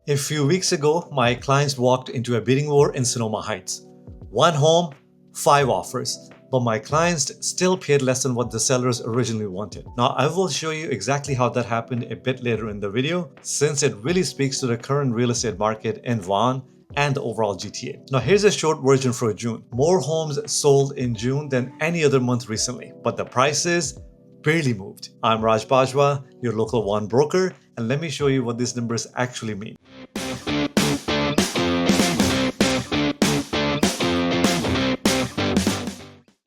A few weeks ago, my clients walked into a bidding war in Sonoma Heights. One home, 5 offers, but my clients still paid less than what the sellers originally wanted. Now, I will show you exactly how that happened a bit later in the video, since it really speaks to the current real estate market in Vaughan and the overall GTA. Now, here's a short version for June. More homes sold in June than any other month recently, but the prices barely moved. I'm Raj Bajwa, your local Vaughan broker, and let me show you what these numbers actually mean.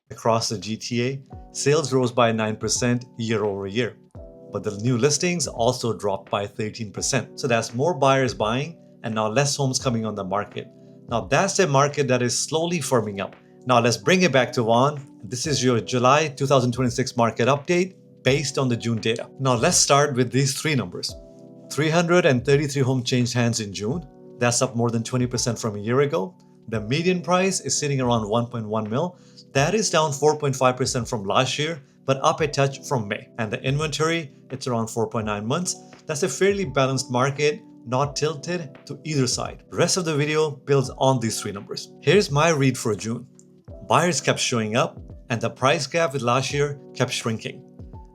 Across the GTA, sales rose by 9% year over year, but the new listings also dropped by 13%. So that's more buyers buying and now less homes coming on the market. Now that's a market that is slowly firming up. Now let's bring it back to Vaughan. This is your July 2026 market update based on the June data. Now let's start with these 3 numbers. 333 homes changed hands in June. That's up more than 20% from a year ago. The median price is sitting around 1.1 mil. That is down 4.5% from last year, but up a touch from May. And the inventory, it's around 4.9 months. That's a fairly balanced market, not tilted to either side. The rest of the video builds on these 3 numbers. Here's my read for June. Buyers kept showing up, and the price gap with last year kept shrinking.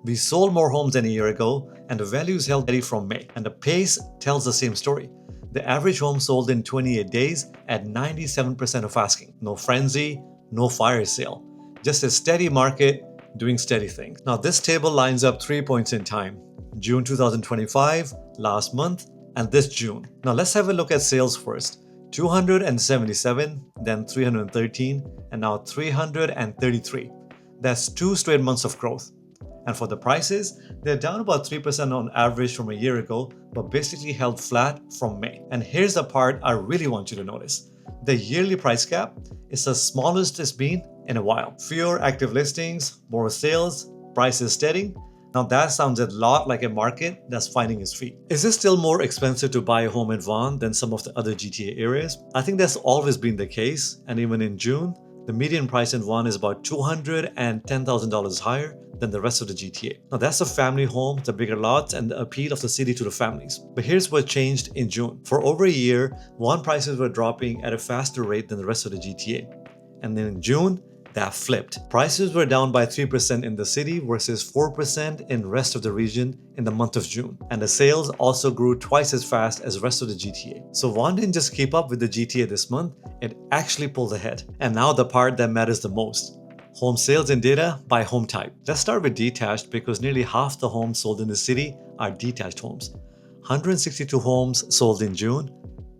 We sold more homes than a year ago, and the values held steady from May. And the pace tells the same story. The average home sold in 28 days at 97% of asking. No frenzy, no fire sale. Just a steady market doing steady things. Now this table lines up 3 points in time. June 2025, last month, and this June. Now let's have a look at sales first. 277, then 313, and now 333. That's 2 straight months of growth. And for the prices, they're down about 3% on average from a year ago, but basically held flat from May. And here's the part I really want you to notice. The yearly price gap is the smallest it's been in a while. Fewer active listings, more sales, prices steady. Now that sounds a lot like a market that's finding its feet. Is it still more expensive to buy a home in Vaughan than some of the other GTA areas? I think that's always been the case, and even in June, the median price in Vaughan is about $210,000 higher than the rest of the GTA. Now that's a family home, the bigger lots, and the appeal of the city to the families. But here's what changed in June. For over a year, Vaughan prices were dropping at a faster rate than the rest of the GTA. And then in June, that flipped. Prices were down by 3% in the city versus 4% in the rest of the region in the month of June. And the sales also grew twice as fast as the rest of the GTA. So Vaughan didn't just keep up with the GTA this month, it actually pulled ahead. And now the part that matters the most. Home sales and data by home type. Let's start with detached because nearly half the homes sold in the city are detached homes. 162 homes sold in June,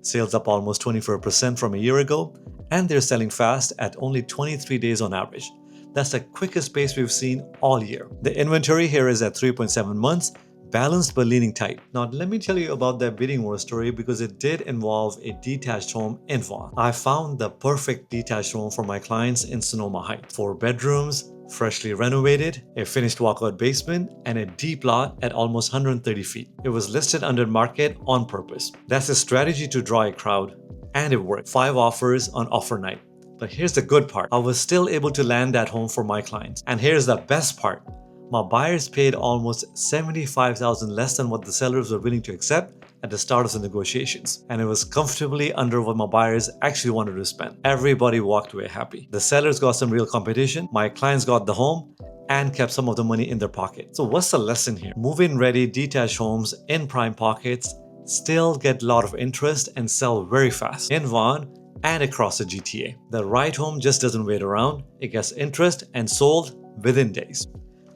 sales up almost 24% from a year ago, and they're selling fast at only 23 days on average. That's the quickest pace we've seen all year. The inventory here is at 3.7 months, balanced but leaning tight. Now let me tell you about that bidding war story because it did involve a detached home in Vaughan. I found the perfect detached home for my clients in Sonoma Heights. 4 bedrooms, freshly renovated, a finished walkout basement, and a deep lot at almost 130 feet. It was listed under market on purpose. That's a strategy to draw a crowd, and it worked. 5 offers on offer night. But here's the good part. I was still able to land that home for my clients. And here's the best part. My buyers paid almost $75,000 less than what the sellers were willing to accept at the start of the negotiations. And it was comfortably under what my buyers actually wanted to spend. Everybody walked away happy. The sellers got some real competition, my clients got the home, and kept some of the money in their pocket. So what's the lesson here? Move-in ready detached homes in prime pockets still get a lot of interest and sell very fast in Vaughan and across the GTA. The right home just doesn't wait around. It gets interest and sold within days.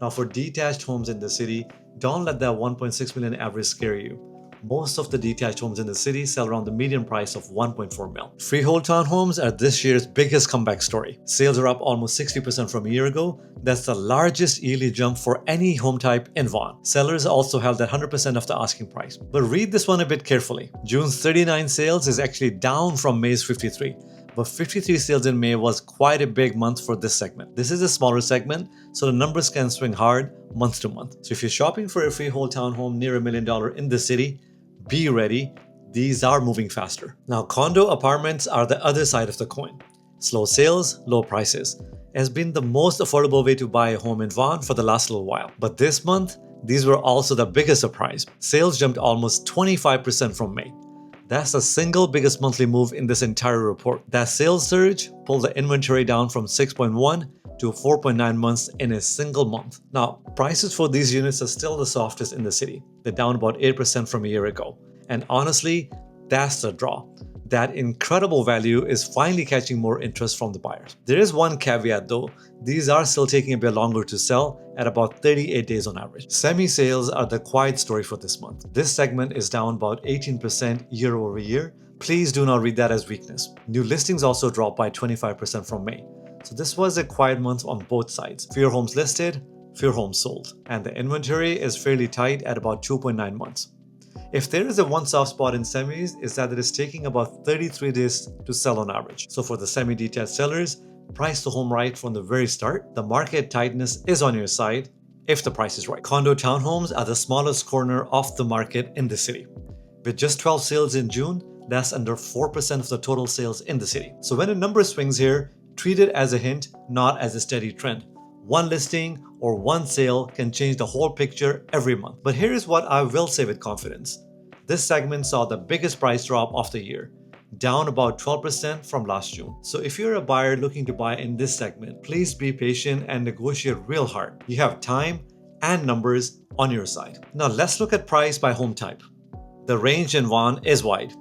Now for detached homes in the city, don't let that 1.6 million average scare you. Most of the detached homes in the city sell around the median price of 1.4 mil. Freehold townhomes are this year's biggest comeback story. Sales are up almost 60% from a year ago. That's the largest yearly jump for any home type in Vaughan. Sellers also held at 100% of the asking price. But read this one a bit carefully. June's 39 sales is actually down from May's 53. But 53 sales in May was quite a big month for this segment. This is a smaller segment, so the numbers can swing hard month to month. So if you're shopping for a freehold townhome near $1 million in the city, be ready. These are moving faster. Now, condo apartments are the other side of the coin. Slow sales, low prices. It has been the most affordable way to buy a home in Vaughan for the last little while. But this month, these were also the biggest surprise. Sales jumped almost 25% from May. That's the single biggest monthly move in this entire report. That sales surge pulled the inventory down from 6.1 to 4.9 months in a single month. Now, prices for these units are still the softest in the city. They're down about 8% from a year ago. And honestly, that's the draw. That incredible value is finally catching more interest from the buyers. There is one caveat though, these are still taking a bit longer to sell at about 38 days on average. Semi-sales are the quiet story for this month. This segment is down about 18% year over year. Please do not read that as weakness. New listings also dropped by 25% from May. So this was a quiet month on both sides. Fewer homes listed, fewer homes sold. And the inventory is fairly tight at about 2.9 months. If there is a one soft spot in semis, is that it is taking about 33 days to sell on average. So for the semi-detached sellers, price the home right from the very start. The market tightness is on your side if the price is right. Condo townhomes are the smallest corner of the market in the city. With just 12 sales in June, that's under 4% of the total sales in the city. So when a number swings here, treat it as a hint, not as a steady trend. One listing or one sale can change the whole picture every month. But here is what I will say with confidence. This segment saw the biggest price drop of the year, down about 12% from last June. So if you're a buyer looking to buy in this segment, please be patient and negotiate real hard. You have time and numbers on your side. Now let's look at price by home type. The range in Vaughan is wide,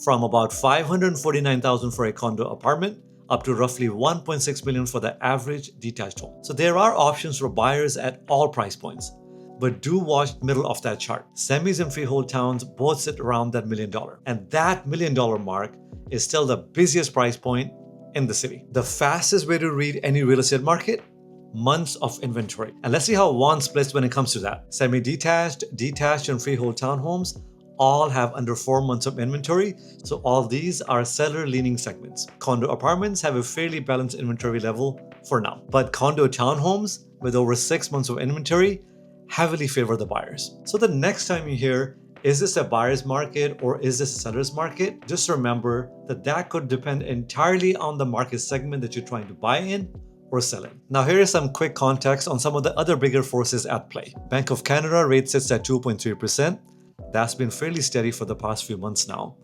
from about $549,000 for a condo apartment up to roughly $1.6 million for the average detached home. So there are options for buyers at all price points, but do watch the middle of that chart. Semis and freehold towns both sit around that $1 million. And that $1 million mark is still the busiest price point in the city. The fastest way to read any real estate market? Months of inventory. And let's see how Vaughan splits when it comes to that. Semi-detached, detached, and freehold townhomes all have under 4 months of inventory, so all these are seller-leaning segments. Condo apartments have a fairly balanced inventory level for now, but condo townhomes with over 6 months of inventory heavily favor the buyers. So the next time you hear, is this a buyer's market or is this a seller's market? Just remember that that could depend entirely on the market segment that you're trying to buy in or sell in. Now here is some quick context on some of the other bigger forces at play. Bank of Canada rate sits at 2.3%. That's been fairly steady for the past few months now.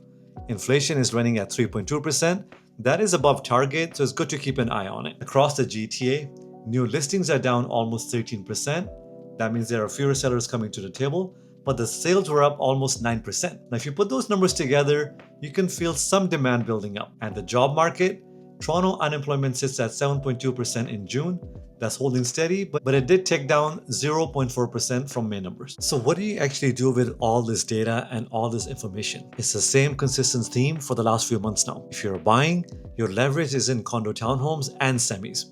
Inflation is running at 3.2%. That is above target, so it's good to keep an eye on it. Across the GTA, new listings are down almost 13%. That means there are fewer sellers coming to the table, but the sales were up almost 9%. Now, if you put those numbers together, you can feel some demand building up. And the job market, Toronto unemployment sits at 7.2% in June. That's holding steady, but it did tick down 0.4% from May numbers. So what do you actually do with all this data and all this information? It's the same consistent theme for the last few months now. If you're buying, your leverage is in condo townhomes and semis.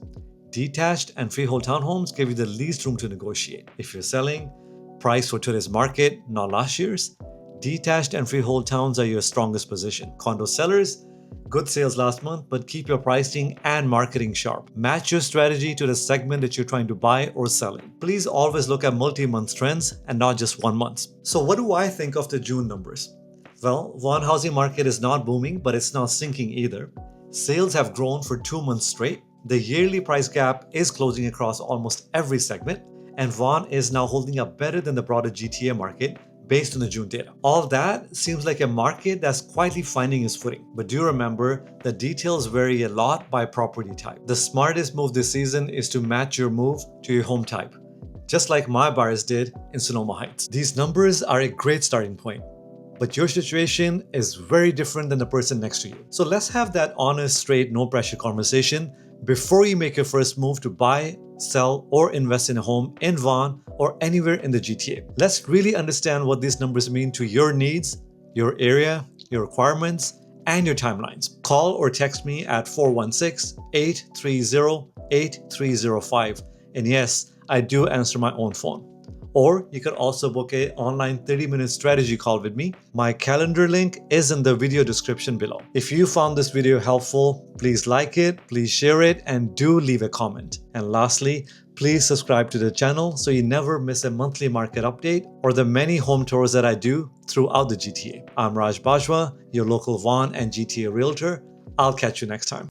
Detached and freehold townhomes give you the least room to negotiate. If you're selling, price for today's market, not last year's. Detached and freehold towns are your strongest position. Condo sellers, good sales last month, but keep your pricing and marketing sharp. Match your strategy to the segment that you're trying to buy or sell in. Please always look at multi-month trends and not just 1 month. So what do I think of the June numbers? Well, Vaughan housing market is not booming, but it's not sinking either. Sales have grown for 2 months straight. The yearly price gap is closing across almost every segment, and Vaughan is now holding up better than the broader GTA market based on the June data. All that seems like a market that's quietly finding its footing. But do remember, the details vary a lot by property type. The smartest move this season is to match your move to your home type, just like my buyers did in Sonoma Heights. These numbers are a great starting point, but your situation is very different than the person next to you. So let's have that honest, straight, no pressure conversation before you make your first move to buy, sell, or invest in a home in Vaughan or anywhere in the GTA. Let's really understand what these numbers mean to your needs, your area, your requirements, and your timelines. Call or text me at 416-830-8305. And yes, I do answer my own phone. Or you could also book an online 30-minute strategy call with me. My calendar link is in the video description below. If you found this video helpful, please like it, please share it, and do leave a comment. And lastly, please subscribe to the channel so you never miss a monthly market update or the many home tours that I do throughout the GTA. I'm Raj Bajwa, your local Vaughan and GTA Realtor. I'll catch you next time.